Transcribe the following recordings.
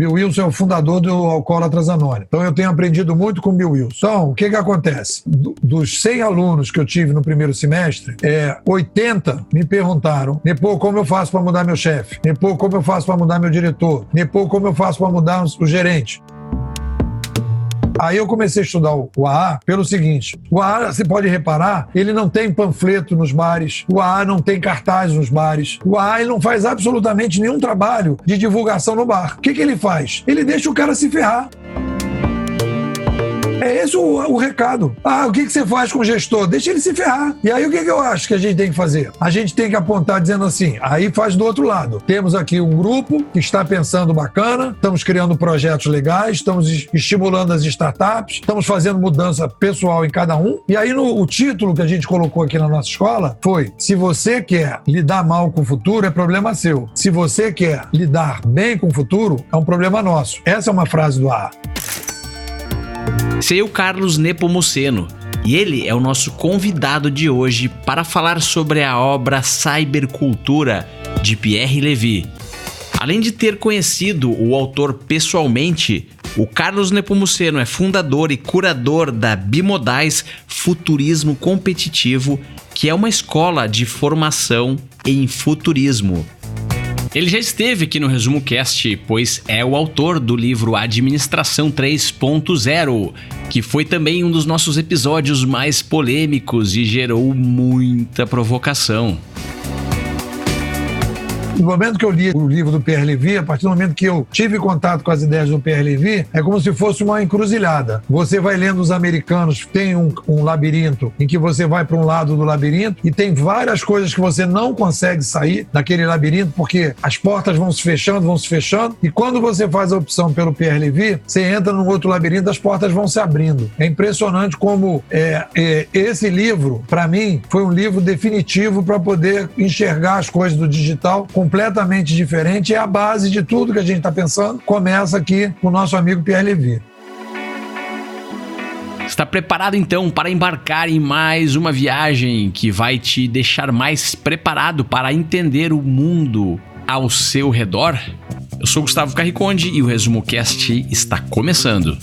Bill Wilson é o fundador do Alcoólatras Anônimos. Então eu tenho aprendido muito com o Bill Wilson. Então, o que acontece? Dos 100 alunos que eu tive no primeiro semestre, 80 me perguntaram: Nepô, como eu faço para mudar meu chefe? Nepô, como eu faço para mudar meu diretor? Nepô, como eu faço para mudar o gerente? Aí eu comecei a estudar o AA pelo seguinte: o AA, você pode reparar, ele não tem panfleto nos bares, o AA não tem cartaz nos bares, o AA ele não faz absolutamente nenhum trabalho de divulgação no bar. O que ele faz? Ele deixa o cara se ferrar. É esse o recado. O que você faz com o gestor? Deixa ele se ferrar. E aí o que eu acho que a gente tem que fazer? A gente tem que apontar dizendo assim, aí faz do outro lado. Temos aqui um grupo que está pensando bacana, estamos criando projetos legais, estamos estimulando as startups, estamos fazendo mudança pessoal em cada um. E aí o título que a gente colocou aqui na nossa escola foi: se você quer lidar mal com o futuro, é problema seu. Se você quer lidar bem com o futuro, é um problema nosso. Essa é uma frase do AA. Esse é o Carlos Nepomuceno, e ele é o nosso convidado de hoje para falar sobre a obra Cybercultura, de Pierre Levy. Além de ter conhecido o autor pessoalmente, o Carlos Nepomuceno é fundador e curador da Bimodais Futurismo Competitivo, que é uma escola de formação em futurismo. Ele já esteve aqui no Resumo Cast, pois é o autor do livro Administração 3.0, que foi também um dos nossos episódios mais polêmicos e gerou muita provocação. No momento que eu li o livro do Pierre Levy, a partir do momento que eu tive contato com as ideias do Pierre Levy, é como se fosse uma encruzilhada. Você vai lendo os americanos, tem um labirinto em que você vai para um lado do labirinto e tem várias coisas que você não consegue sair daquele labirinto porque as portas vão se fechando, e quando você faz a opção pelo Pierre Levy, você entra num outro labirinto, as portas vão se abrindo. É impressionante como esse livro, para mim, foi um livro definitivo para poder enxergar as coisas do digital completamente diferente, e a base de tudo que a gente está pensando começa aqui com o nosso amigo Pierre Levy. Está preparado então para embarcar em mais uma viagem que vai te deixar mais preparado para entender o mundo ao seu redor? Eu sou Gustavo Carriconde e o Resumo Cast está começando.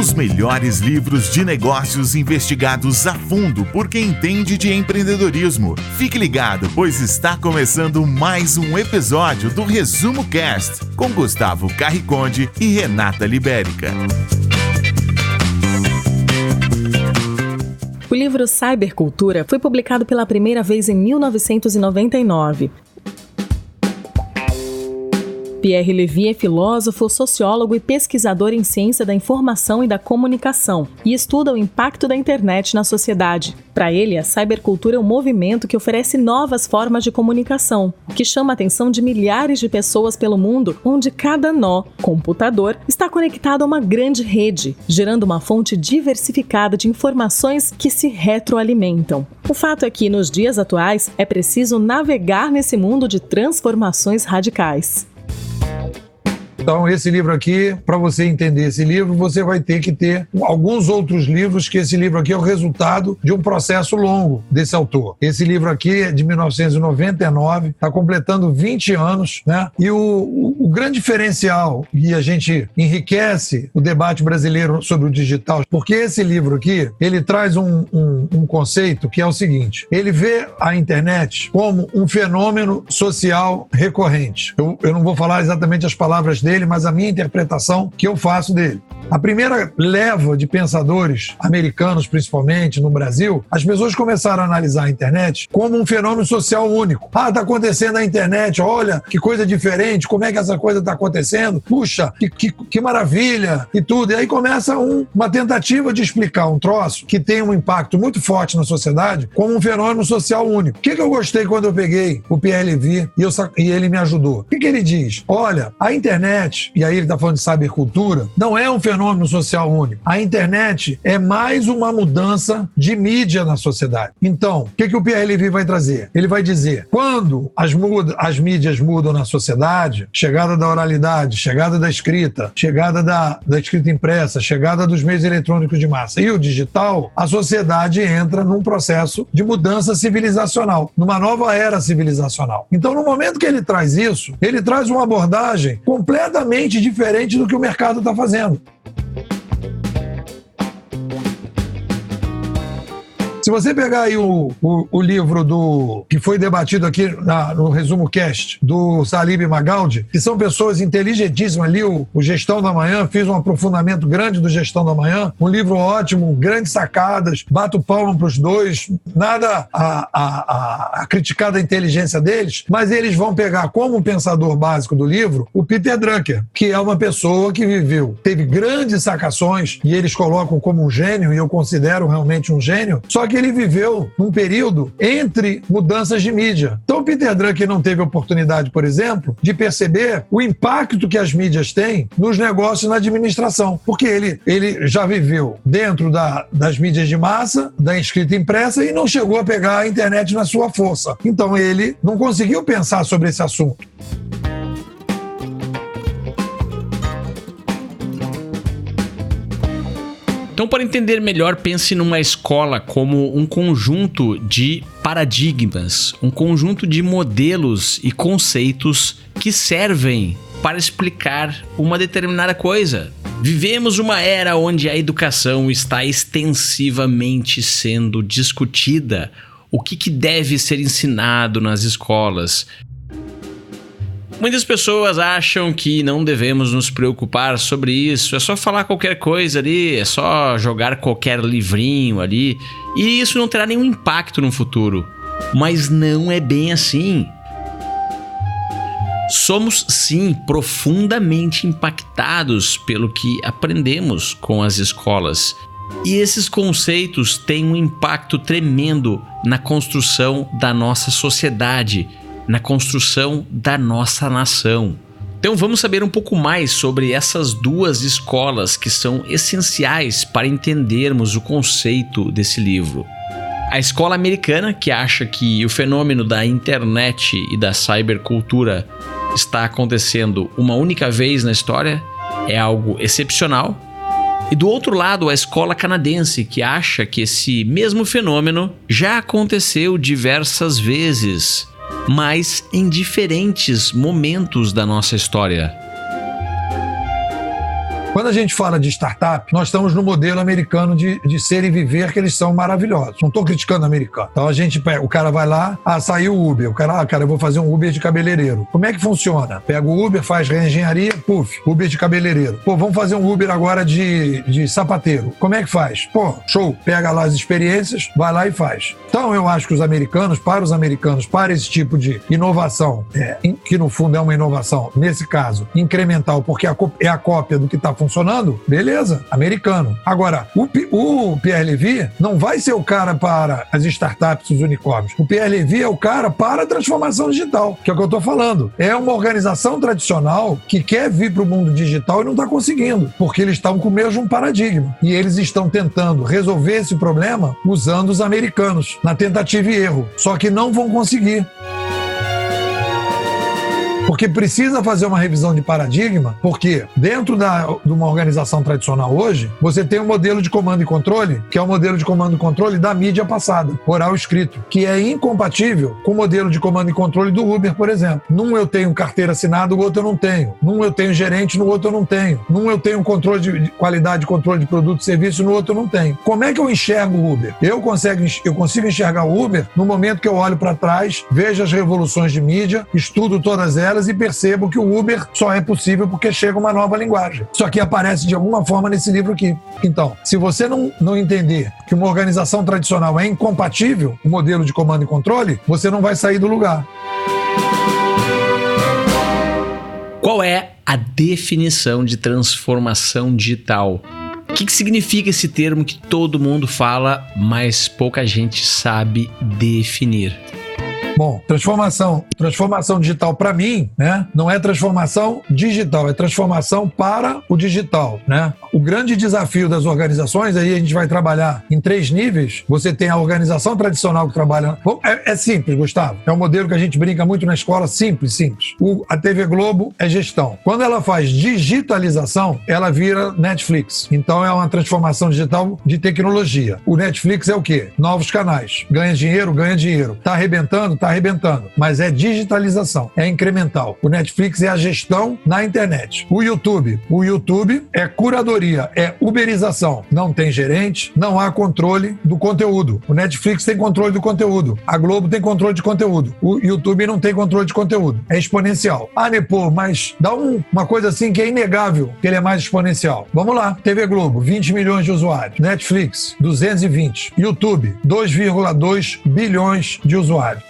Os melhores livros de negócios investigados a fundo por quem entende de empreendedorismo. Fique ligado, pois está começando mais um episódio do Resumo Cast com Gustavo Carriconde e Renata Libérica. O livro Cybercultura foi publicado pela primeira vez em 1999. Pierre Levy é filósofo, sociólogo e pesquisador em ciência da informação e da comunicação e estuda o impacto da internet na sociedade. Para ele, a cybercultura é um movimento que oferece novas formas de comunicação, que chama a atenção de milhares de pessoas pelo mundo, onde cada nó, computador, está conectado a uma grande rede, gerando uma fonte diversificada de informações que se retroalimentam. O fato é que, nos dias atuais, é preciso navegar nesse mundo de transformações radicais. Então, esse livro aqui, para você entender esse livro, você vai ter que ter alguns outros livros, que esse livro aqui é o resultado de um processo longo desse autor. Esse livro aqui é de 1999, está completando 20 anos, né? E o grande diferencial, e a gente enriquece o debate brasileiro sobre o digital, porque esse livro aqui, ele traz um conceito que é o seguinte: ele vê a internet como um fenômeno social recorrente. Eu não vou falar exatamente as palavras dele, mas a minha interpretação que eu faço dele. A primeira leva de pensadores americanos, principalmente no Brasil, as pessoas começaram a analisar a internet como um fenômeno social único. Está acontecendo na internet, olha que coisa diferente, como é que essa coisa está acontecendo? Puxa, que maravilha e tudo. E aí começa uma tentativa de explicar um troço que tem um impacto muito forte na sociedade como um fenômeno social único. O que eu gostei quando eu peguei o Pierre Levy e ele me ajudou? O que ele diz? Olha, a internet, e aí ele está falando de cybercultura, não é um fenômeno fenômeno social único. A internet é mais uma mudança de mídia na sociedade. Então, o que o Pierre Levy vai trazer? Ele vai dizer, quando as mídias mudam na sociedade, chegada da oralidade, chegada da escrita, chegada da escrita impressa, chegada dos meios eletrônicos de massa e o digital, a sociedade entra num processo de mudança civilizacional, numa nova era civilizacional. Então, no momento que ele traz isso, ele traz uma abordagem completamente diferente do que o mercado está fazendo. Se você pegar aí o livro que foi debatido aqui no Resumo Cast, do Salib Magaldi, que são pessoas inteligentíssimas ali, o Gestão da Manhã, fiz um aprofundamento grande do Gestão da Manhã, um livro ótimo, grandes sacadas, bato palma para os dois, nada a criticar da inteligência deles, mas eles vão pegar como pensador básico do livro o Peter Drucker, que é uma pessoa que teve grandes sacações, e eles colocam como um gênio, e eu considero realmente um gênio, só que ele viveu num período entre mudanças de mídia. Então o Peter Drucker não teve oportunidade, por exemplo, de perceber o impacto que as mídias têm nos negócios e na administração, porque ele já viveu dentro das mídias de massa, da escrita impressa, e não chegou a pegar a internet na sua força. Então ele não conseguiu pensar sobre esse assunto. Então, para entender melhor, pense numa escola como um conjunto de paradigmas, um conjunto de modelos e conceitos que servem para explicar uma determinada coisa. Vivemos uma era onde a educação está extensivamente sendo discutida. O que deve ser ensinado nas escolas? Muitas pessoas acham que não devemos nos preocupar sobre isso, é só falar qualquer coisa ali, é só jogar qualquer livrinho ali, e isso não terá nenhum impacto no futuro. Mas não é bem assim. Somos, sim, profundamente impactados pelo que aprendemos com as escolas. E esses conceitos têm um impacto tremendo na construção da nossa sociedade, na construção da nossa nação. Então vamos saber um pouco mais sobre essas duas escolas que são essenciais para entendermos o conceito desse livro. A escola americana, que acha que o fenômeno da internet e da cybercultura está acontecendo uma única vez na história, é algo excepcional. E do outro lado, a escola canadense, que acha que esse mesmo fenômeno já aconteceu diversas vezes, mas em diferentes momentos da nossa história. Quando a gente fala de startup, nós estamos no modelo americano de ser e viver, que eles são maravilhosos. Não estou criticando o americano. Então o cara vai lá, saiu o Uber. O cara, eu vou fazer um Uber de cabeleireiro. Como é que funciona? Pega o Uber, faz reengenharia, Uber de cabeleireiro. Vamos fazer um Uber agora de sapateiro. Como é que faz? Show. Pega lá as experiências, vai lá e faz. Então eu acho que os americanos, para esse tipo de inovação, que no fundo é uma inovação, nesse caso, incremental, porque é a cópia do que está funcionando, beleza, americano. Agora, o Pierre Levy não vai ser o cara para as startups e os unicórnios. O Pierre Levy é o cara para a transformação digital, que é o que eu estou falando. É uma organização tradicional que quer vir para o mundo digital e não está conseguindo, porque eles estão com o mesmo paradigma. E eles estão tentando resolver esse problema usando os americanos, na tentativa e erro. Só que não vão conseguir. Porque precisa fazer uma revisão de paradigma, porque dentro de uma organização tradicional hoje, você tem um modelo de comando e controle, que é o modelo de comando e controle da mídia passada, oral escrito, que é incompatível com o modelo de comando e controle do Uber, por exemplo. Num eu tenho carteira assinada, o outro eu não tenho. Num eu tenho gerente, no outro eu não tenho. Num eu tenho controle de qualidade, controle de produto e serviço, no outro eu não tenho. Como é que eu enxergo o Uber? Eu consigo enxergar o Uber no momento que eu olho para trás, vejo as revoluções de mídia, estudo todas elas e percebo que o Uber só é possível porque chega uma nova linguagem. Isso aqui aparece de alguma forma nesse livro aqui. Então, se você não entender que uma organização tradicional é incompatível, o modelo de comando e controle, você não vai sair do lugar. Qual é a definição de transformação digital? O que significa esse termo que todo mundo fala, mas pouca gente sabe definir? Bom, transformação digital para mim, né, não é transformação digital, é transformação para o digital, né? O grande desafio das organizações, aí a gente vai trabalhar em 3 níveis. Você tem a organização tradicional que trabalha... É simples, Gustavo. É um modelo que a gente brinca muito na escola, simples. A TV Globo é gestão. Quando ela faz digitalização, ela vira Netflix. Então é uma transformação digital de tecnologia. O Netflix é o quê? Novos canais. Ganha dinheiro. Tá arrebentando. Mas é digitalização, é incremental. O Netflix é a gestão na internet. O YouTube é curadoria, é uberização. Não tem gerente, não há controle do conteúdo. O Netflix tem controle do conteúdo. A Globo tem controle de conteúdo. O YouTube não tem controle de conteúdo. É exponencial. Nepô, mas dá uma coisa assim que é inegável que ele é mais exponencial. Vamos lá. TV Globo, 20 milhões de usuários. Netflix, 220. YouTube, 2,2 bilhões de usuários.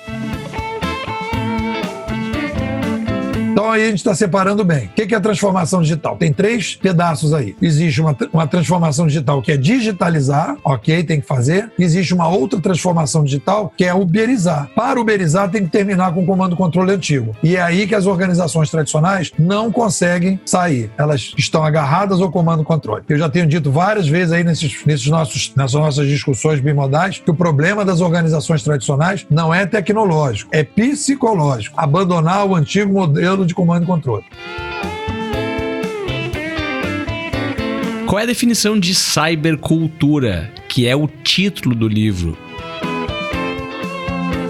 Então aí a gente está separando bem. O que é a transformação digital? Tem 3 pedaços aí. Existe uma transformação digital que é digitalizar, ok, tem que fazer. Existe uma outra transformação digital que é uberizar. Para uberizar tem que terminar com o comando-controle antigo. E é aí que as organizações tradicionais não conseguem sair. Elas estão agarradas ao comando-controle. Eu já tenho dito várias vezes aí nessas nossas discussões bimodais que o problema das organizações tradicionais não é tecnológico, é psicológico. Abandonar o antigo modelo de comando e controle. Qual é a definição de cybercultura, que é o título do livro?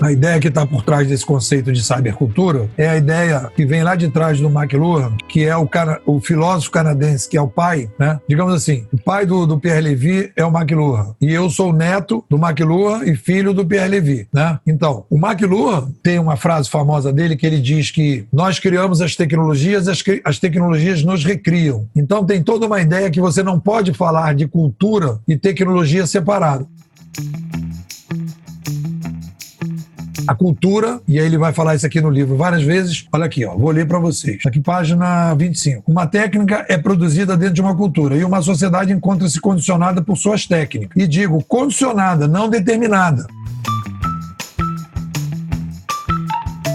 A ideia que está por trás desse conceito de cybercultura é a ideia que vem lá de trás do McLuhan, que é o filósofo canadense, que é o pai, né? Digamos assim, o pai do Pierre Levy é o McLuhan. E eu sou neto do McLuhan e filho do Pierre Levy, né? Então, o McLuhan tem uma frase famosa dele que ele diz que nós criamos as tecnologias, as tecnologias nos recriam. Então tem toda uma ideia que você não pode falar de cultura e tecnologia separado. A cultura, e aí ele vai falar isso aqui no livro várias vezes. Olha aqui, ó, vou ler para vocês. Aqui, página 25. Uma técnica é produzida dentro de uma cultura e uma sociedade encontra-se condicionada por suas técnicas. E digo condicionada, não determinada.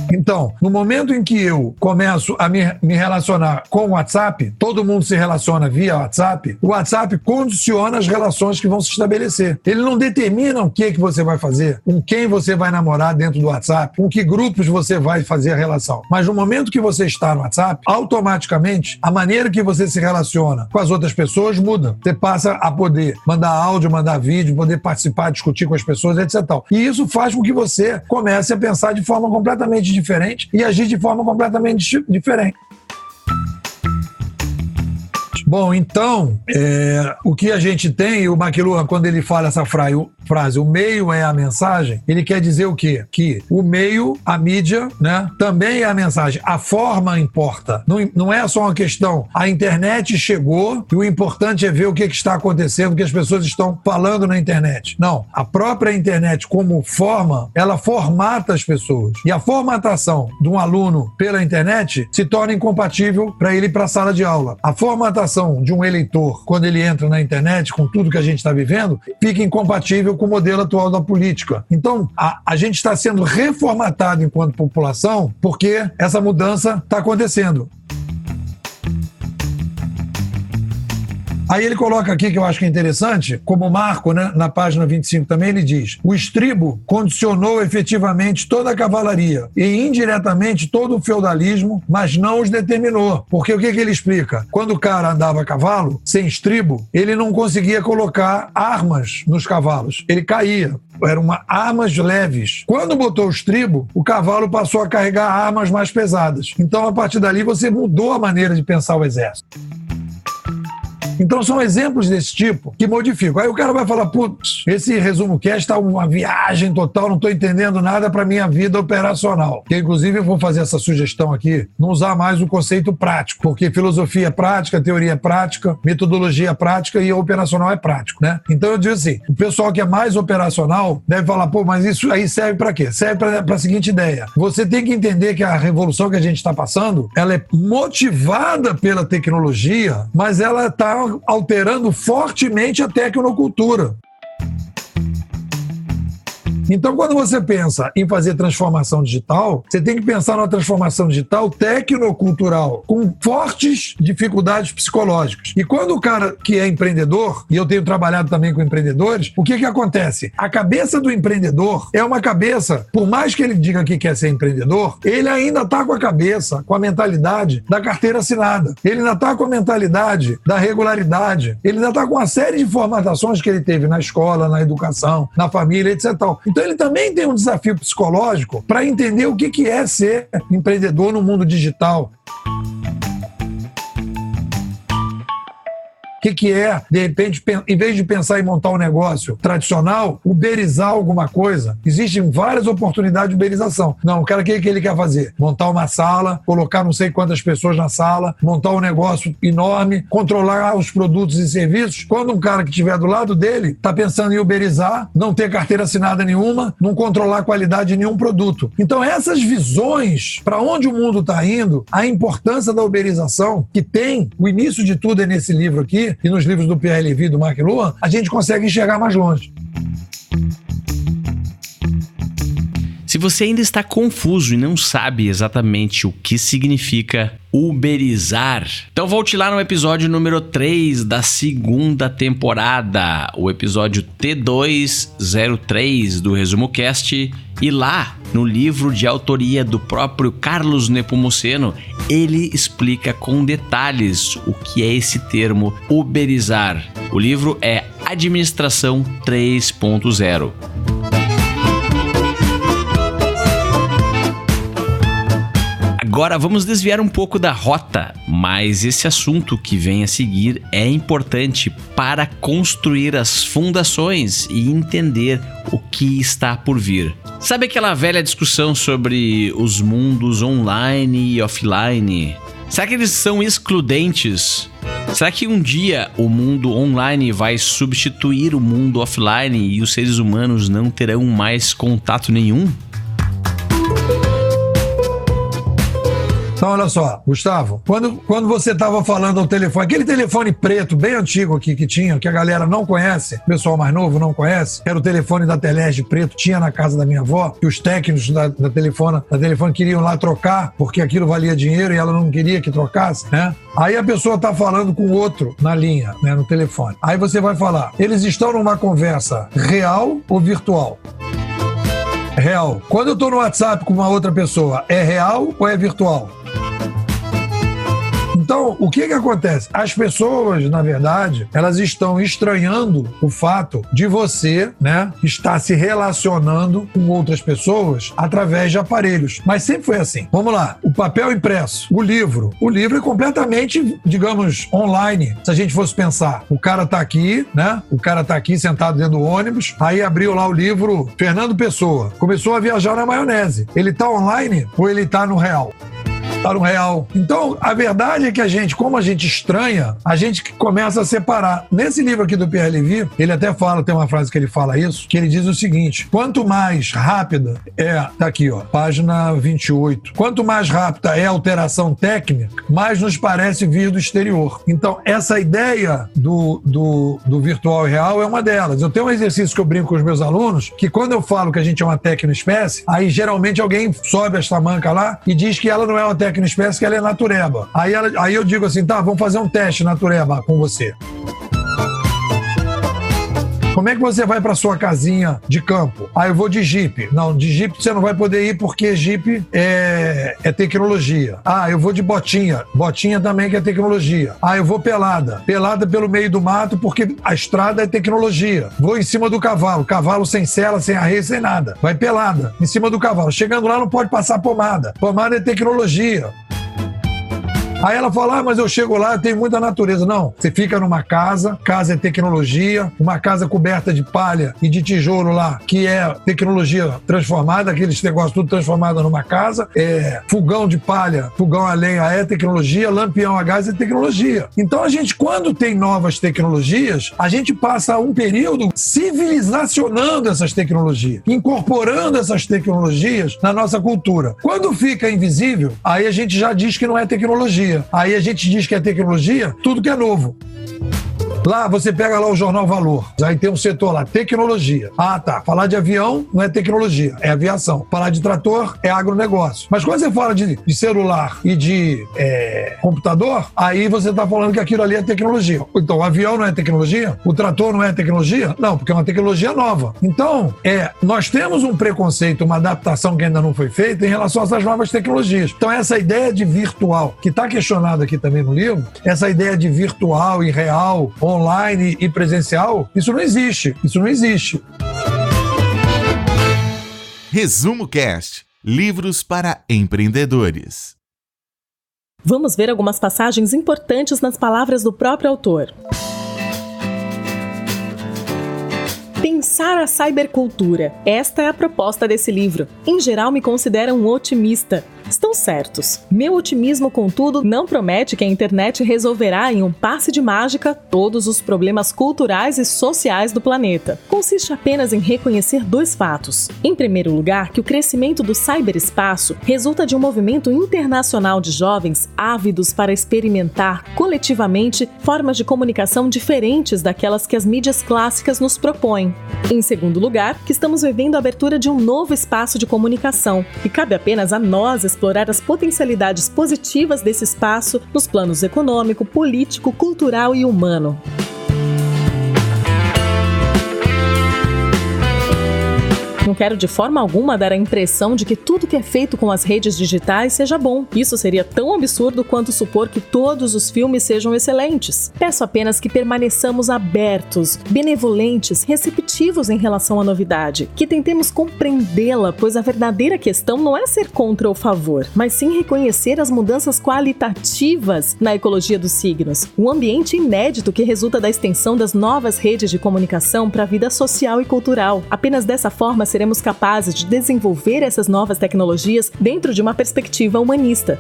Então, no momento em que eu começo a me relacionar com o WhatsApp, todo mundo se relaciona via WhatsApp, o WhatsApp condiciona as relações que vão se estabelecer. Ele não determina o que você vai fazer, com quem você vai namorar dentro do WhatsApp, com que grupos você vai fazer a relação. Mas no momento que você está no WhatsApp, automaticamente, a maneira que você se relaciona com as outras pessoas muda. Você passa a poder mandar áudio, mandar vídeo, poder participar, discutir com as pessoas, etc. E isso faz com que você comece a pensar de forma completamente diferente e agir de forma completamente diferente. Bom, então, o que a gente tem, o McLuhan, quando ele fala essa frase, o meio é a mensagem, ele quer dizer o quê? Que o meio, a mídia, né, também é a mensagem. A forma importa. Não é só uma questão. A internet chegou e o importante é ver o que está acontecendo, o que as pessoas estão falando na internet. Não. A própria internet, como forma, ela formata as pessoas. E a formatação de um aluno pela internet se torna incompatível para ele ir para a sala de aula. A formatação de um eleitor, quando ele entra na internet, com tudo que a gente está vivendo, fica incompatível com o modelo atual da política. Então, a gente está sendo reformatado enquanto população porque essa mudança está acontecendo. Aí ele coloca aqui, que eu acho que é interessante, como marco, né, na página 25 também, ele diz: o estribo condicionou efetivamente toda a cavalaria e indiretamente todo o feudalismo, mas não os determinou. Porque o que ele explica? Quando o cara andava a cavalo, sem estribo, ele não conseguia colocar armas nos cavalos. Ele caía. Eram armas leves. Quando botou o estribo, o cavalo passou a carregar armas mais pesadas. Então, a partir dali, você mudou a maneira de pensar o exército. Então são exemplos desse tipo que modificam. Aí o cara vai falar, putz, esse resumo cast está uma viagem total, não estou entendendo nada para minha vida operacional. Que inclusive eu vou fazer essa sugestão aqui, não usar mais o conceito prático, porque filosofia é prática, teoria é prática, metodologia é prática e operacional é prático, né? Então eu digo assim, o pessoal que é mais operacional deve falar, pô, mas isso aí serve para quê? Serve para a seguinte ideia: você tem que entender que a revolução que a gente está passando, ela é motivada pela tecnologia, mas ela está alterando fortemente a tecnocultura. Então, quando você pensa em fazer transformação digital, você tem que pensar numa transformação digital tecnocultural, com fortes dificuldades psicológicas. E quando o cara que é empreendedor, e eu tenho trabalhado também com empreendedores, o que acontece? A cabeça do empreendedor é uma cabeça, por mais que ele diga que quer ser empreendedor, ele ainda está com a cabeça, com a mentalidade da carteira assinada. Ele ainda está com a mentalidade da regularidade. Ele ainda está com uma série de formatações que ele teve na escola, na educação, na família, etc. Então ele também tem um desafio psicológico para entender o que é ser empreendedor no mundo digital. O que é, de repente, em vez de pensar em montar um negócio tradicional, uberizar alguma coisa. Existem várias oportunidades de uberização. Não, o cara, o que ele quer fazer? Montar uma sala, colocar não sei quantas pessoas na sala, montar um negócio enorme, controlar os produtos e serviços. Quando um cara que estiver do lado dele está pensando em uberizar, não ter carteira assinada nenhuma, não controlar a qualidade de nenhum produto. Então, essas visões, para onde o mundo está indo, a importância da uberização, que tem, o início de tudo é nesse livro aqui, e nos livros do Pierre Levy e do Mark Luan, a gente consegue enxergar mais longe. Se você ainda está confuso e não sabe exatamente o que significa uberizar, então volte lá no episódio número 3 da segunda temporada, o episódio T203 do Resumo Cast, e lá no livro de autoria do próprio Carlos Nepomuceno, ele explica com detalhes o que é esse termo uberizar. O livro é Administração 3.0. Agora vamos desviar um pouco da rota, mas esse assunto que vem a seguir é importante para construir as fundações e entender o que está por vir. Sabe aquela velha discussão sobre os mundos online e offline? Será que eles são excludentes? Será que um dia o mundo online vai substituir o mundo offline e os seres humanos não terão mais contato nenhum? Então, olha só, Gustavo, quando você estava falando ao telefone, aquele telefone preto bem antigo aqui que tinha, que a galera não conhece, o pessoal mais novo não conhece, era o telefone da Telege preto, tinha na casa da minha avó, e os técnicos da telefone queriam lá trocar, porque aquilo valia dinheiro e ela não queria que trocasse, né? Aí a pessoa está falando com outro na linha, né, no telefone. Aí você vai falar, eles estão numa conversa real ou virtual? Real. Quando eu estou no WhatsApp com uma outra pessoa, é real ou é virtual? Então, o que acontece? As pessoas, na verdade, elas estão estranhando o fato de você, né, estar se relacionando com outras pessoas através de aparelhos. Mas sempre foi assim. Vamos lá. O papel impresso, o livro é completamente, digamos, online. Se a gente fosse pensar, o cara tá aqui, né? O cara tá aqui sentado dentro do ônibus, aí abriu lá o livro Fernando Pessoa. Começou a viajar na maionese. Ele tá online ou ele tá no real? Tá no real. Então, a verdade é que como a gente estranha, a gente começa a separar. Nesse livro aqui do Pierre Levy, ele até fala, tem uma frase que ele fala isso, que ele diz o seguinte, quanto mais rápida tá aqui, ó, página 28, quanto mais rápida é a alteração técnica, mais nos parece vir do exterior. Então, essa ideia do virtual e real é uma delas. Eu tenho um exercício que eu brinco com os meus alunos, que quando eu falo que a gente é uma tecnoespécie, aí geralmente alguém sobe esta manca lá e diz que ela não é uma tecnoespécie, que ela é natureba. Aí eu digo assim, tá, vamos fazer um teste natureba com você. Como é que você vai para sua casinha de campo? Eu vou de Jeep. Não, de Jeep você não vai poder ir porque Jeep é tecnologia. Eu vou de botinha. Botinha também que é tecnologia. Eu vou pelada. Pelada pelo meio do mato porque a estrada é tecnologia. Vou em cima do cavalo. Cavalo sem sela, sem arreio, sem nada. Vai pelada, em cima do cavalo. Chegando lá não pode passar pomada. Pomada é tecnologia. Aí ela fala, mas eu chego lá, tem muita natureza. Não, você fica numa casa é tecnologia, uma casa coberta de palha e de tijolo lá, que é tecnologia transformada, aqueles negócios tudo transformado numa casa, fogão de palha, fogão a lenha é tecnologia, lampião a gás é tecnologia. Então a gente, quando tem novas tecnologias, a gente passa um período civilizacionando essas tecnologias, incorporando essas tecnologias na nossa cultura. Quando fica invisível, aí a gente já diz que não é tecnologia. Aí a gente diz que é tecnologia, tudo que é novo. Lá você pega lá o Jornal Valor, aí tem um setor lá, tecnologia. Ah, tá, falar de avião não é tecnologia, é aviação. Falar de trator é agronegócio. Mas quando você fala de celular e de computador, aí você está falando que aquilo ali é tecnologia. Então, o avião não é tecnologia? O trator não é tecnologia? Não, porque é uma tecnologia nova. Então, nós temos um preconceito, uma adaptação que ainda não foi feita em relação a essas novas tecnologias. Então, essa ideia de virtual, que está questionada aqui também no livro, essa ideia de virtual e real, online e presencial, isso não existe. Isso não existe. Resumo Cast. Livros para empreendedores. Vamos ver algumas passagens importantes nas palavras do próprio autor. Pensar a cybercultura. Esta é a proposta desse livro. Em geral, me considero um otimista. Estão certos. Meu otimismo, contudo, não promete que a internet resolverá em um passe de mágica todos os problemas culturais e sociais do planeta. Consiste apenas em reconhecer dois fatos. Em primeiro lugar, que o crescimento do cyberespaço resulta de um movimento internacional de jovens ávidos para experimentar coletivamente formas de comunicação diferentes daquelas que as mídias clássicas nos propõem. Em segundo lugar, que estamos vivendo a abertura de um novo espaço de comunicação e cabe apenas a nós explorar as potencialidades positivas desse espaço nos planos econômico, político, cultural e humano. Não quero de forma alguma dar a impressão de que tudo que é feito com as redes digitais seja bom. Isso seria tão absurdo quanto supor que todos os filmes sejam excelentes. Peço apenas que permaneçamos abertos, benevolentes, receptivos em relação à novidade, que tentemos compreendê-la, pois a verdadeira questão não é ser contra ou favor, mas sim reconhecer as mudanças qualitativas na ecologia dos signos, um ambiente inédito que resulta da extensão das novas redes de comunicação para a vida social e cultural. Apenas dessa forma seremos capazes de desenvolver essas novas tecnologias dentro de uma perspectiva humanista.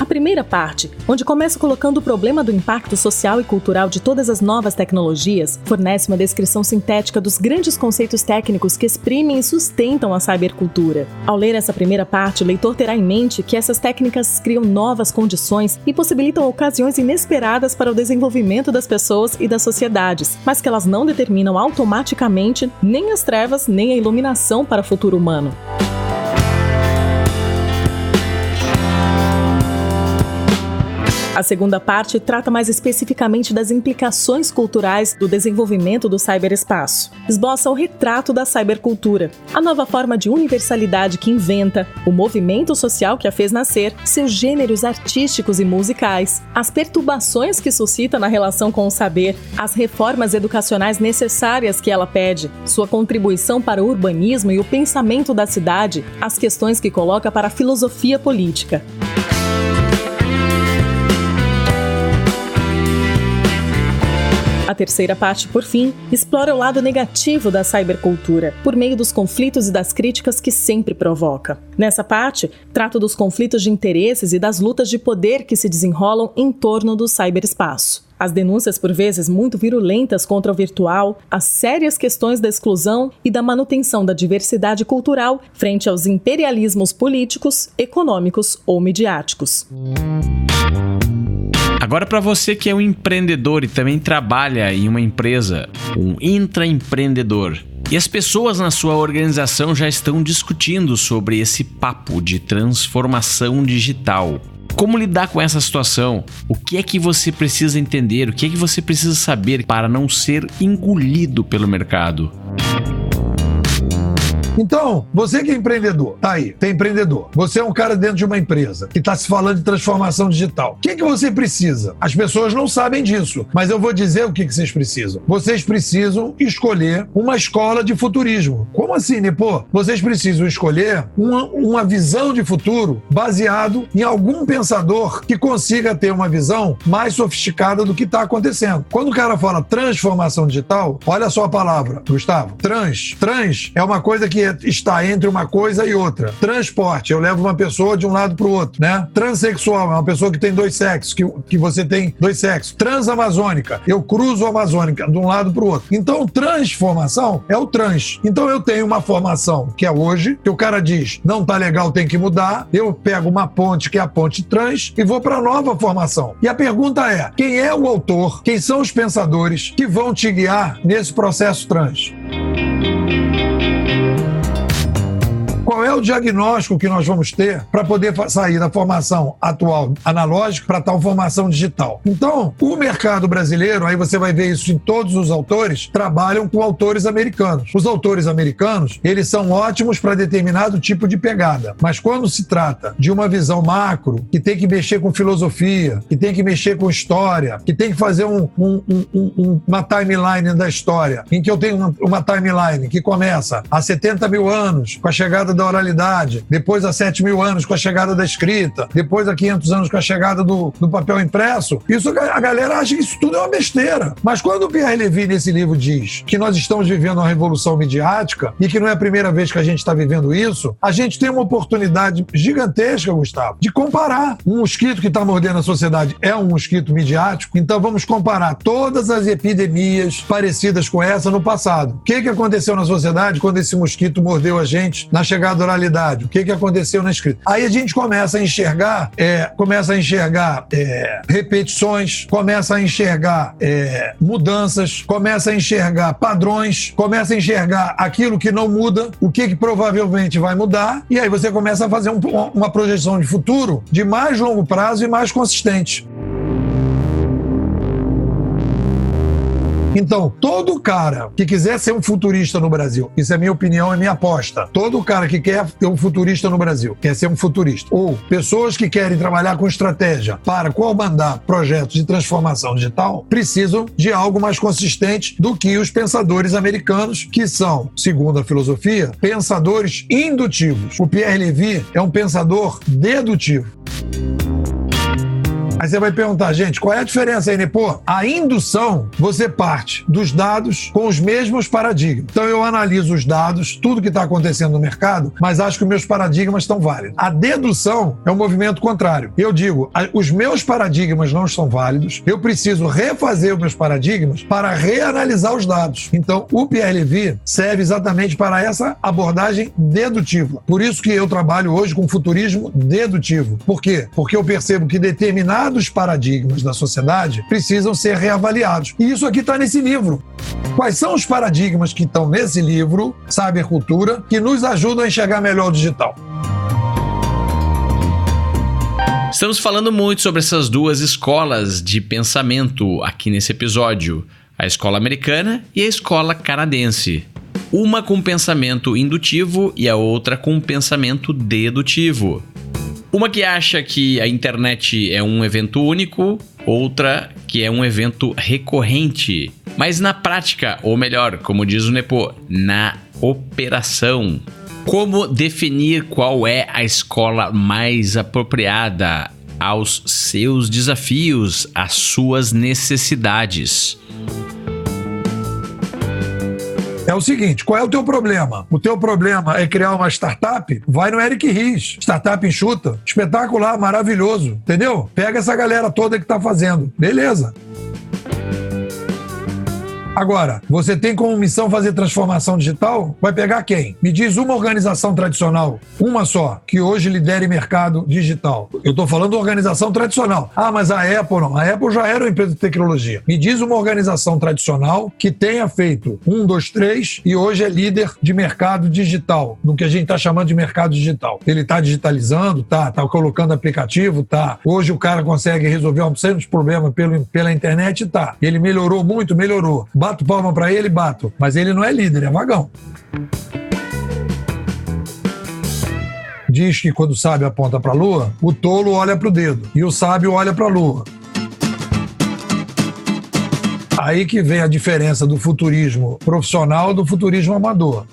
Primeira parte, onde começo colocando o problema do impacto social e cultural de todas as novas tecnologias, fornece uma descrição sintética dos grandes conceitos técnicos que exprimem e sustentam a cybercultura. Ao ler essa primeira parte, o leitor terá em mente que essas técnicas criam novas condições e possibilitam ocasiões inesperadas para o desenvolvimento das pessoas e das sociedades, mas que elas não determinam automaticamente nem as trevas nem a iluminação para o futuro humano. A segunda parte trata mais especificamente das implicações culturais do desenvolvimento do cyberespaço. Esboça o retrato da cybercultura, a nova forma de universalidade que inventa, o movimento social que a fez nascer, seus gêneros artísticos e musicais, as perturbações que suscita na relação com o saber, as reformas educacionais necessárias que ela pede, sua contribuição para o urbanismo e o pensamento da cidade, as questões que coloca para a filosofia política. A terceira parte, por fim, explora o lado negativo da cybercultura, por meio dos conflitos e das críticas que sempre provoca. Nessa parte, trato dos conflitos de interesses e das lutas de poder que se desenrolam em torno do cyberespaço. As denúncias, por vezes, muito virulentas contra o virtual, as sérias questões da exclusão e da manutenção da diversidade cultural frente aos imperialismos políticos, econômicos ou midiáticos. Agora, para você que é um empreendedor e também trabalha em uma empresa, um intraempreendedor, e as pessoas na sua organização já estão discutindo sobre esse papo de transformação digital. Como lidar com essa situação? O que é que você precisa entender? O que é que você precisa saber para não ser engolido pelo mercado? Então, você que é empreendedor, tá aí, tem empreendedor. Você é um cara dentro de uma empresa que está se falando de transformação digital. O que você precisa? As pessoas não sabem disso, mas eu vou dizer o que vocês precisam. Vocês precisam escolher uma escola de futurismo. Como assim, Nepô? Vocês precisam escolher uma visão de futuro baseado em algum pensador que consiga ter uma visão mais sofisticada do que está acontecendo. Quando o cara fala transformação digital, olha só a palavra, Gustavo. Trans é uma coisa que você está entre uma coisa e outra. Transporte, eu levo uma pessoa de um lado para o outro, né? Transsexual, é uma pessoa que tem dois sexos, que você tem dois sexos. Transamazônica, eu cruzo a Amazônica de um lado para o outro. Então, transformação é o trans. Então, eu tenho uma formação que é hoje, que o cara diz, não tá legal, tem que mudar. Eu pego uma ponte, que é a ponte trans, e vou para a nova formação. E a pergunta é, quem é o autor? Quem são os pensadores que vão te guiar nesse processo trans? Qual é o diagnóstico que nós vamos ter para poder sair da formação atual analógica para tal formação digital? Então, o mercado brasileiro, aí você vai ver isso em todos os autores, trabalham com autores americanos. Os autores americanos, eles são ótimos para determinado tipo de pegada, mas quando se trata de uma visão macro, que tem que mexer com filosofia, que tem que mexer com história, que tem que fazer uma timeline da história, em que eu tenho uma timeline que começa há 70 mil anos, com a chegada da oralidade, depois há 7 mil anos com a chegada da escrita, depois há 500 anos com a chegada do papel impresso. Isso, a galera acha que isso tudo é uma besteira. Mas quando o Pierre Levy, nesse livro, diz que nós estamos vivendo uma revolução midiática e que não é a primeira vez que a gente está vivendo isso, a gente tem uma oportunidade gigantesca, Gustavo, de comparar. Um mosquito que está mordendo a sociedade é um mosquito midiático, então vamos comparar todas as epidemias parecidas com essa no passado. O que aconteceu na sociedade quando esse mosquito mordeu a gente na chegada da oralidade? O que aconteceu na escrita? Aí a gente começa a enxergar repetições, começa a enxergar mudanças, começa a enxergar padrões, começa a enxergar aquilo que não muda, o que provavelmente vai mudar, e aí você começa a fazer uma projeção de futuro de mais longo prazo e mais consistente. Então, todo cara que quiser ser um futurista no Brasil, isso é minha opinião, é minha aposta, todo cara que quer ser um futurista no Brasil, quer ser um futurista, ou pessoas que querem trabalhar com estratégia para comandar projetos de transformação digital, precisam de algo mais consistente do que os pensadores americanos, que são, segundo a filosofia, pensadores indutivos. O Pierre Levy é um pensador dedutivo. Aí você vai perguntar, gente, qual é a diferença aí, né? Pô, a indução, você parte dos dados com os mesmos paradigmas. Então eu analiso os dados, tudo que está acontecendo no mercado, mas acho que os meus paradigmas estão válidos. A dedução é um movimento contrário. Eu digo, os meus paradigmas não estão válidos, eu preciso refazer os meus paradigmas para reanalisar os dados. Então o Pierre Levy serve exatamente para essa abordagem dedutiva. Por isso que eu trabalho hoje com futurismo dedutivo. Por quê? Porque eu percebo que determinados paradigmas da sociedade precisam ser reavaliados. E isso aqui está nesse livro. Quais são os paradigmas que estão nesse livro, Cybercultura, que nos ajudam a enxergar melhor o digital? Estamos falando muito sobre essas duas escolas de pensamento aqui nesse episódio, a escola americana e a escola canadense. Uma com pensamento indutivo e a outra com pensamento dedutivo. Uma que acha que a internet é um evento único, outra que é um evento recorrente. Mas na prática, ou melhor, como diz o Nepo, na operação. Como definir qual é a escola mais apropriada aos seus desafios, às suas necessidades? É o seguinte, qual é o teu problema? O teu problema é criar uma startup? Vai no Eric Ries, startup enxuta, espetacular, maravilhoso, entendeu? Pega essa galera toda que tá fazendo, beleza. Agora, você tem como missão fazer transformação digital? Vai pegar quem? Me diz uma organização tradicional, uma só, que hoje lidere mercado digital. Eu estou falando de organização tradicional. Ah, mas a Apple não. A Apple já era uma empresa de tecnologia. Me diz uma organização tradicional que tenha feito 1, 2, 3 e hoje é líder de mercado digital, no que a gente está chamando de mercado digital. Ele está digitalizando, tá colocando aplicativo, tá. Hoje o cara consegue resolver um sério de problema pela internet, tá. Ele melhorou muito, melhorou. Bato palma pra ele, bato. Mas ele não é líder, é vagão. Diz que quando o sábio aponta pra lua, o tolo olha pro dedo. E o sábio olha pra lua. Aí que vem a diferença do futurismo profissional do futurismo amador.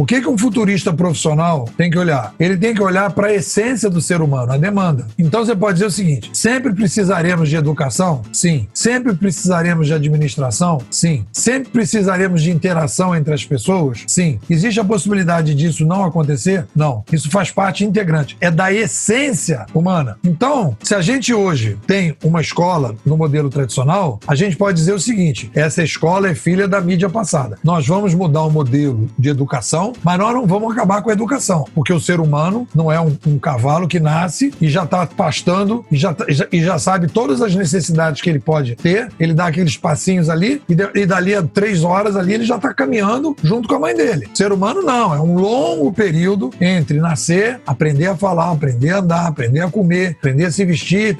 O que um futurista profissional tem que olhar? Ele tem que olhar para a essência do ser humano, a demanda. Então você pode dizer o seguinte: sempre precisaremos de educação? Sim. Sempre precisaremos de administração? Sim. Sempre precisaremos de interação entre as pessoas? Sim. Existe a possibilidade disso não acontecer? Não. Isso faz parte integrante. É da essência humana. Então, se a gente hoje tem uma escola no modelo tradicional, a gente pode dizer o seguinte: essa escola é filha da mídia passada. Nós vamos mudar o modelo de educação, mas nós não vamos acabar com a educação, porque o ser humano não é um cavalo que nasce e já está pastando e já sabe todas as necessidades que ele pode ter. Ele dá aqueles passinhos ali e dali a 3 horas ali ele já está caminhando junto com a mãe dele. O ser humano não, é um longo período entre nascer, aprender a falar, aprender a andar, aprender a comer, aprender a se vestir,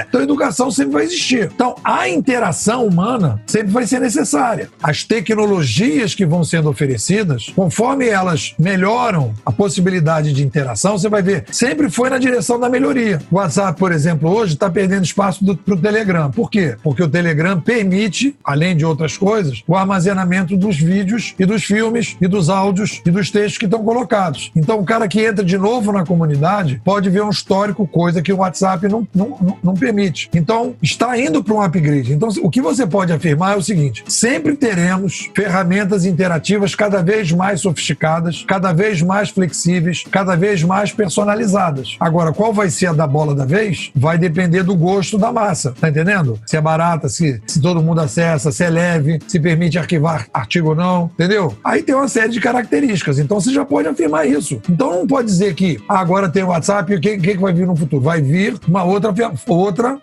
Então a educação sempre vai existir. Então a interação humana sempre vai ser necessária. As tecnologias que vão sendo oferecidas, conforme elas melhoram a possibilidade de interação, você vai ver, sempre foi na direção da melhoria. O WhatsApp, por exemplo, hoje está perdendo espaço para o Telegram. Por quê? Porque o Telegram permite, além de outras coisas, o armazenamento dos vídeos e dos filmes e dos áudios e dos textos que estão colocados. Então o cara que entra de novo na comunidade pode ver um histórico, coisa que o WhatsApp não permite. Então está indo para um upgrade. Então o que você pode afirmar é o seguinte: sempre teremos ferramentas interativas cada vez mais sofisticadas, cada vez mais flexíveis, cada vez mais personalizadas. Agora, qual vai ser a da bola da vez? Vai depender do gosto da massa, tá entendendo? Se é barata, se todo mundo acessa, se é leve, se permite arquivar artigo ou não, entendeu? Aí tem uma série de características, então você já pode afirmar isso. Então não pode dizer que agora tem o WhatsApp e o que vai vir no futuro? Vai vir uma outra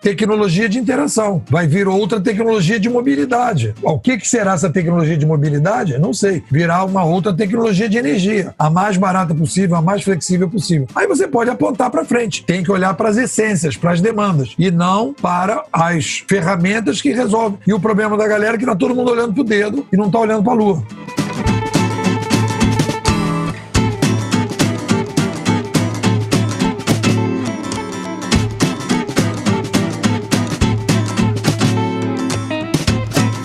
tecnologia de interação, vai vir outra tecnologia de mobilidade. O que será essa tecnologia de mobilidade? Não sei. Virá uma outra tecnologia de energia, a mais barata possível, a mais flexível possível. Aí você pode apontar para frente. Tem que olhar para as essências, para as demandas, e não para as ferramentas que resolvem. E o problema da galera é que tá todo mundo olhando pro dedo e não tá olhando para a lua.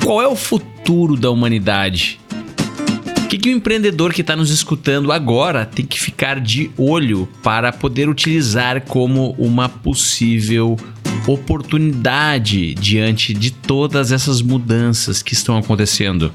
Qual é o futuro da humanidade? O que o empreendedor que está nos escutando agora tem que ficar de olho para poder utilizar como uma possível oportunidade diante de todas essas mudanças que estão acontecendo?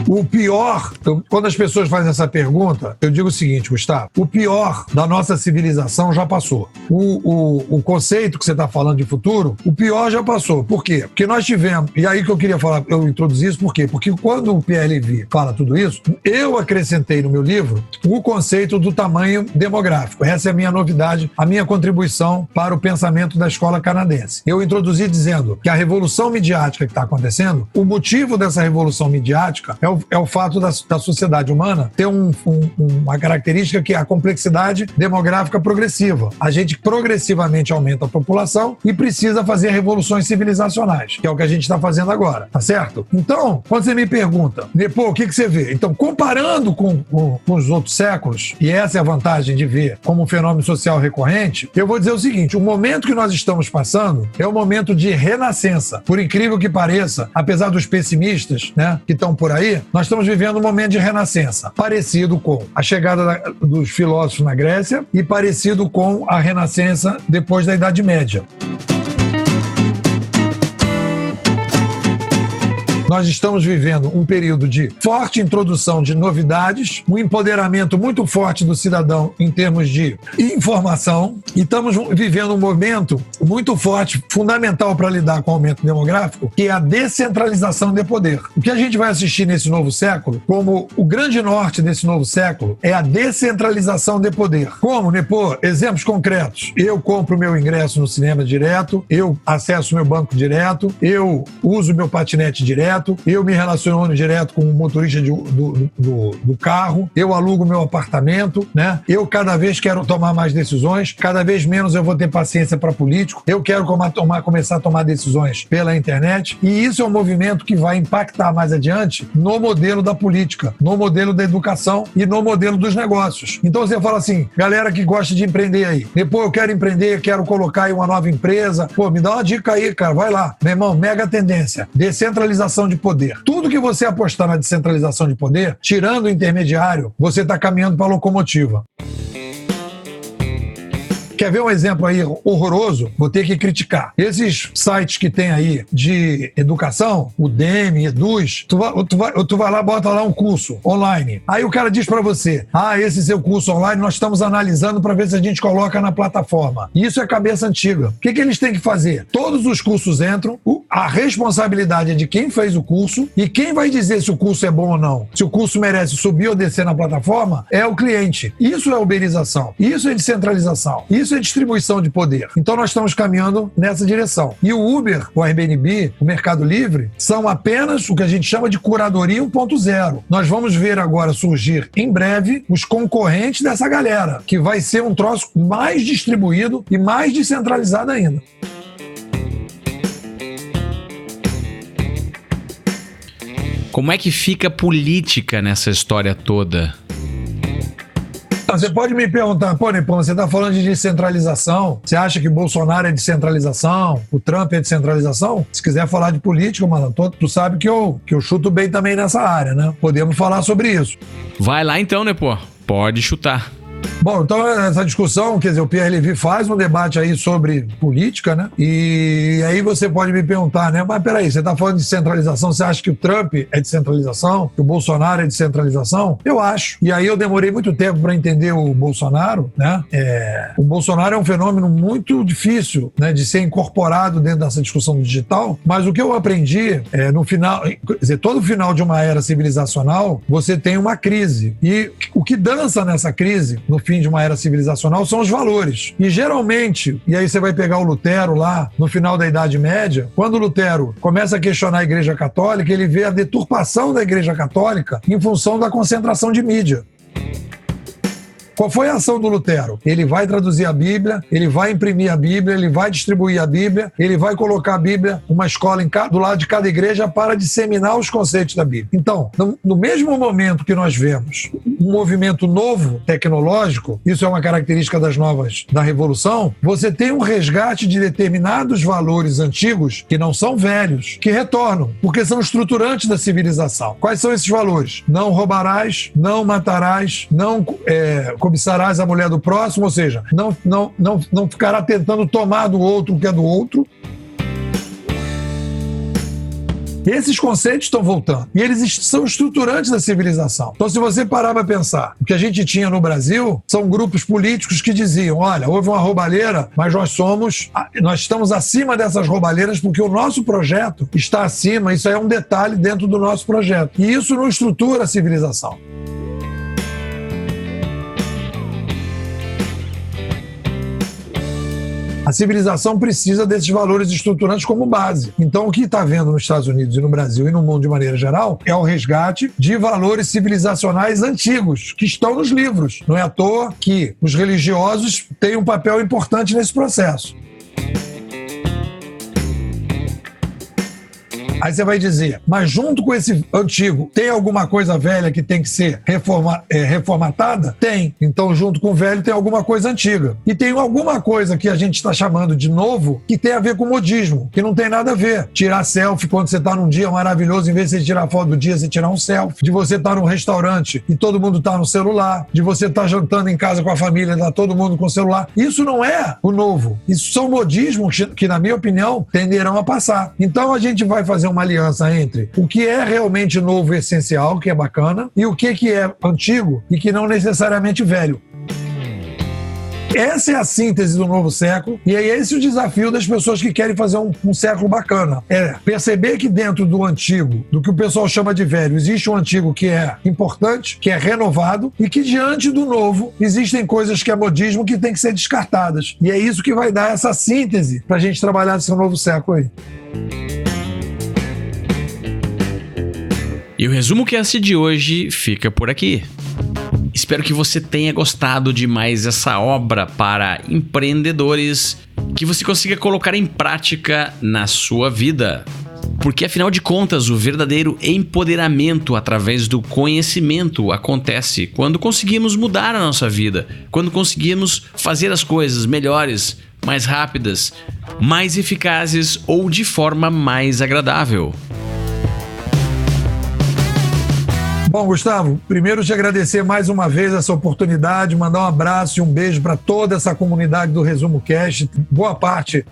O pior, quando as pessoas fazem essa pergunta, eu digo o seguinte, Gustavo: o pior da nossa civilização já passou. O conceito que você está falando de futuro, o pior já passou. Por quê? Porque nós tivemos, e aí que eu queria falar, eu introduzi isso, por quê? Porque quando o Pierre Levy fala tudo isso, eu acrescentei no meu livro o conceito do tamanho demográfico. Essa é a minha novidade, a minha contribuição para o pensamento da escola canadense. Eu introduzi dizendo que a revolução midiática que está acontecendo, o motivo dessa revolução midiática é o fato da sociedade humana ter uma característica que é a complexidade demográfica progressiva. A gente progressivamente aumenta a população e precisa fazer revoluções civilizacionais, que é o que a gente está fazendo agora, tá certo? Então, quando você me pergunta, pô, o que você vê? Então, comparando com os outros séculos, e essa é a vantagem de ver como um fenômeno social recorrente, eu vou dizer o seguinte: o momento que nós estamos passando é um momento de renascença. Por incrível que pareça, apesar dos pessimistas, né, que estão por aí, nós estamos vivendo um momento de renascença, parecido com a chegada dos filósofos na Grécia e parecido com a renascença depois da Idade Média. Nós estamos vivendo um período de forte introdução de novidades, um empoderamento muito forte do cidadão em termos de informação, e estamos vivendo um momento muito forte, fundamental para lidar com o aumento demográfico, que é a descentralização de poder. O que a gente vai assistir nesse novo século, como o grande norte desse novo século, é a descentralização de poder. Como, Nepô? Exemplos concretos. Eu compro meu ingresso no cinema direto, eu acesso meu banco direto, eu uso meu patinete direto, direto, eu me relaciono direto com o motorista do carro, eu alugo meu apartamento, né? Eu cada vez quero tomar mais decisões, cada vez menos eu vou ter paciência para político, eu quero começar a tomar decisões pela internet, e isso é um movimento que vai impactar mais adiante no modelo da política, no modelo da educação e no modelo dos negócios. Então você fala assim, galera que gosta de empreender aí, depois eu quero empreender, quero colocar aí uma nova empresa, pô, me dá uma dica aí, cara, vai lá. Meu irmão, mega tendência, descentralização de poder. Tudo que você apostar na descentralização de poder, tirando o intermediário, você está caminhando para a locomotiva. Quer ver um exemplo aí horroroso? Vou ter que criticar. Esses sites que tem aí de educação, o Udemy, Eduz, tu vai lá, bota lá um curso online. Aí o cara diz pra você, esse seu curso online nós estamos analisando para ver se a gente coloca na plataforma. Isso é cabeça antiga. O que eles têm que fazer? Todos os cursos entram, a responsabilidade é de quem fez o curso, e quem vai dizer se o curso é bom ou não, se o curso merece subir ou descer na plataforma, é o cliente. Isso é uberização. Isso é descentralização. Isso é distribuição de poder. Então nós estamos caminhando nessa direção. E o Uber, o Airbnb, o Mercado Livre, são apenas o que a gente chama de curadoria 1.0. Nós vamos ver agora surgir em breve os concorrentes dessa galera, que vai ser um troço mais distribuído e mais descentralizado ainda. Como é que fica a política nessa história toda? Você pode me perguntar, pô, Nepão, você está falando de descentralização? Você acha que Bolsonaro é descentralização? O Trump é descentralização? Se quiser falar de política, mano, tu sabe que eu chuto bem também nessa área, né? Podemos falar sobre isso. Vai lá então, Nepô. Pode chutar. Bom, então essa discussão, quer dizer, o Pierre Levy faz um debate aí sobre política, né? E aí você pode me perguntar, né? Mas peraí, você tá falando de descentralização, você acha que o Trump é descentralização? Que o Bolsonaro é descentralização? Eu acho. E aí eu demorei muito tempo para entender o Bolsonaro, né? O Bolsonaro é um fenômeno muito difícil, né, de ser incorporado dentro dessa discussão digital, mas o que eu aprendi no final, quer dizer, todo final de uma era civilizacional, você tem uma crise. E o que dança nessa crise, no fim de uma era civilizacional, são os valores. E geralmente, e aí você vai pegar o Lutero lá no final da Idade Média, quando o Lutero começa a questionar a Igreja Católica, ele vê a deturpação da Igreja Católica em função da concentração de mídia. Qual foi a ação do Lutero? Ele vai traduzir a Bíblia, ele vai imprimir a Bíblia, ele vai distribuir a Bíblia, ele vai colocar a Bíblia, uma escola do lado de cada igreja para disseminar os conceitos da Bíblia. Então, no mesmo momento que nós vemos um movimento novo, tecnológico, isso é uma característica da Revolução, você tem um resgate de determinados valores antigos, que não são velhos, que retornam, porque são estruturantes da civilização. Quais são esses valores? Não roubarás, não matarás, não cobiçarás a mulher do próximo, ou seja, não ficará tentando tomar do outro o que é do outro. Esses conceitos estão voltando. E eles são estruturantes da civilização. Então, se você parar para pensar, o que a gente tinha no Brasil são grupos políticos que diziam, olha, houve uma roubalheira, mas nós estamos acima dessas roubalheiras porque o nosso projeto está acima, isso aí é um detalhe dentro do nosso projeto. E isso não estrutura a civilização. A civilização precisa desses valores estruturantes como base. Então, o que está vendo nos Estados Unidos e no Brasil e no mundo de maneira geral é o resgate de valores civilizacionais antigos, que estão nos livros. Não é à toa que os religiosos têm um papel importante nesse processo. Aí você vai dizer, mas junto com esse antigo, tem alguma coisa velha que tem que ser reformatada? Tem. Então, junto com o velho, tem alguma coisa antiga. E tem alguma coisa que a gente está chamando de novo que tem a ver com modismo, que não tem nada a ver. Tirar selfie quando você está num dia maravilhoso, em vez de você tirar foto do dia, você tirar um selfie. De você estar num restaurante e todo mundo está no celular. De você estar jantando em casa com a família e tá todo mundo com o celular. Isso não é o novo. Isso são modismos que, na minha opinião, tenderão a passar. Então, a gente vai fazer uma aliança entre o que é realmente novo e essencial, que é bacana, e o que é antigo e que não necessariamente velho. Essa é a síntese do novo século e é esse o desafio das pessoas que querem fazer um século bacana. É perceber que dentro do antigo, do que o pessoal chama de velho, existe um antigo que é importante, que é renovado e que diante do novo existem coisas que é modismo que tem que ser descartadas. E é isso que vai dar essa síntese para a gente trabalhar nesse novo século aí. E o ResumoCast de hoje fica por aqui. Espero que você tenha gostado de mais essa obra para empreendedores, que você consiga colocar em prática na sua vida. Porque, afinal de contas, o verdadeiro empoderamento através do conhecimento acontece quando conseguimos mudar a nossa vida, quando conseguimos fazer as coisas melhores, mais rápidas, mais eficazes ou de forma mais agradável. Bom, Gustavo, primeiro te agradecer mais uma vez essa oportunidade, mandar um abraço e um beijo para toda essa comunidade do ResumoCast. Boa parte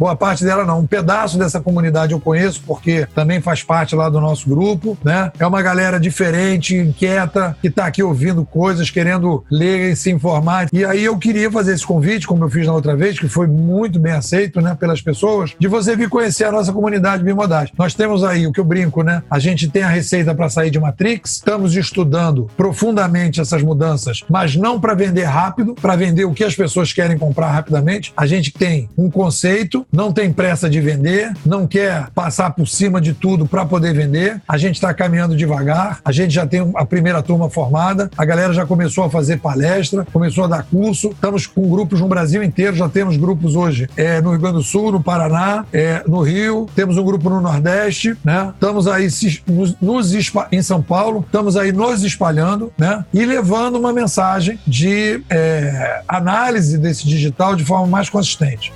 dela não, um pedaço dessa comunidade eu conheço, porque também faz parte lá do nosso grupo, né? É uma galera diferente, inquieta, que está aqui ouvindo coisas, querendo ler e se informar. E aí eu queria fazer esse convite, como eu fiz na outra vez, que foi muito bem aceito, né, pelas pessoas, de você vir conhecer a nossa comunidade Bimodal. Nós temos aí o que eu brinco, né? A gente tem a receita para sair de Matrix, estamos estudando profundamente essas mudanças, mas não para vender rápido, para vender o que as pessoas querem comprar rapidamente. A gente tem um conceito, não tem pressa de vender, não quer passar por cima de tudo para poder vender. A gente está caminhando devagar, a gente já tem a primeira turma formada, a galera já começou a fazer palestra, começou a dar curso, estamos com grupos no Brasil inteiro, já temos grupos hoje no Rio Grande do Sul, no Paraná, no Rio, temos um grupo no Nordeste, né? Estamos aí em São Paulo, estamos aí nos espalhando, né? E levando uma mensagem de análise desse digital de forma mais consistente.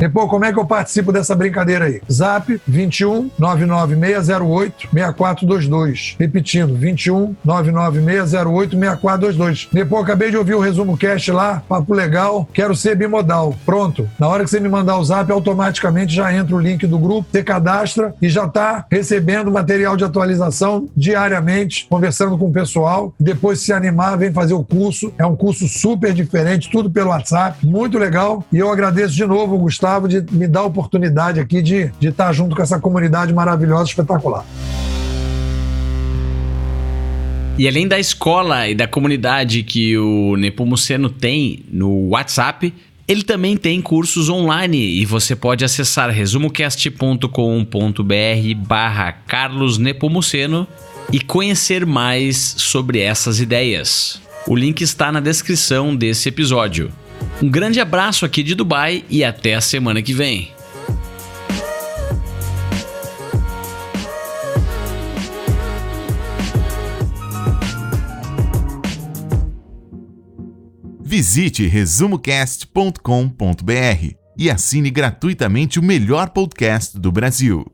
E, pô, como é que eu participo dessa brincadeira aí? Zap 21 99608 6422. Repetindo, 21 99608 6422. Depois, acabei de ouvir o ResumoCast lá, papo legal, quero ser bimodal. Pronto. Na hora que você me mandar o zap, automaticamente já entra o link do grupo, você cadastra e já está recebendo material de atualização diariamente, conversando com o pessoal. Depois, se animar, vem fazer o curso. É um curso super diferente, tudo pelo WhatsApp, muito legal. E eu agradeço de novo, Gustavo, de me dar a oportunidade aqui de estar junto com essa comunidade maravilhosa, espetacular. E além da escola e da comunidade que o Nepomuceno tem no WhatsApp, ele também tem cursos online e você pode acessar resumocast.com.br/Carlos Nepomuceno e conhecer mais sobre essas ideias. O link está na descrição desse episódio. Um grande abraço aqui de Dubai e até a semana que vem. Visite resumocast.com.br e assine gratuitamente o melhor podcast do Brasil.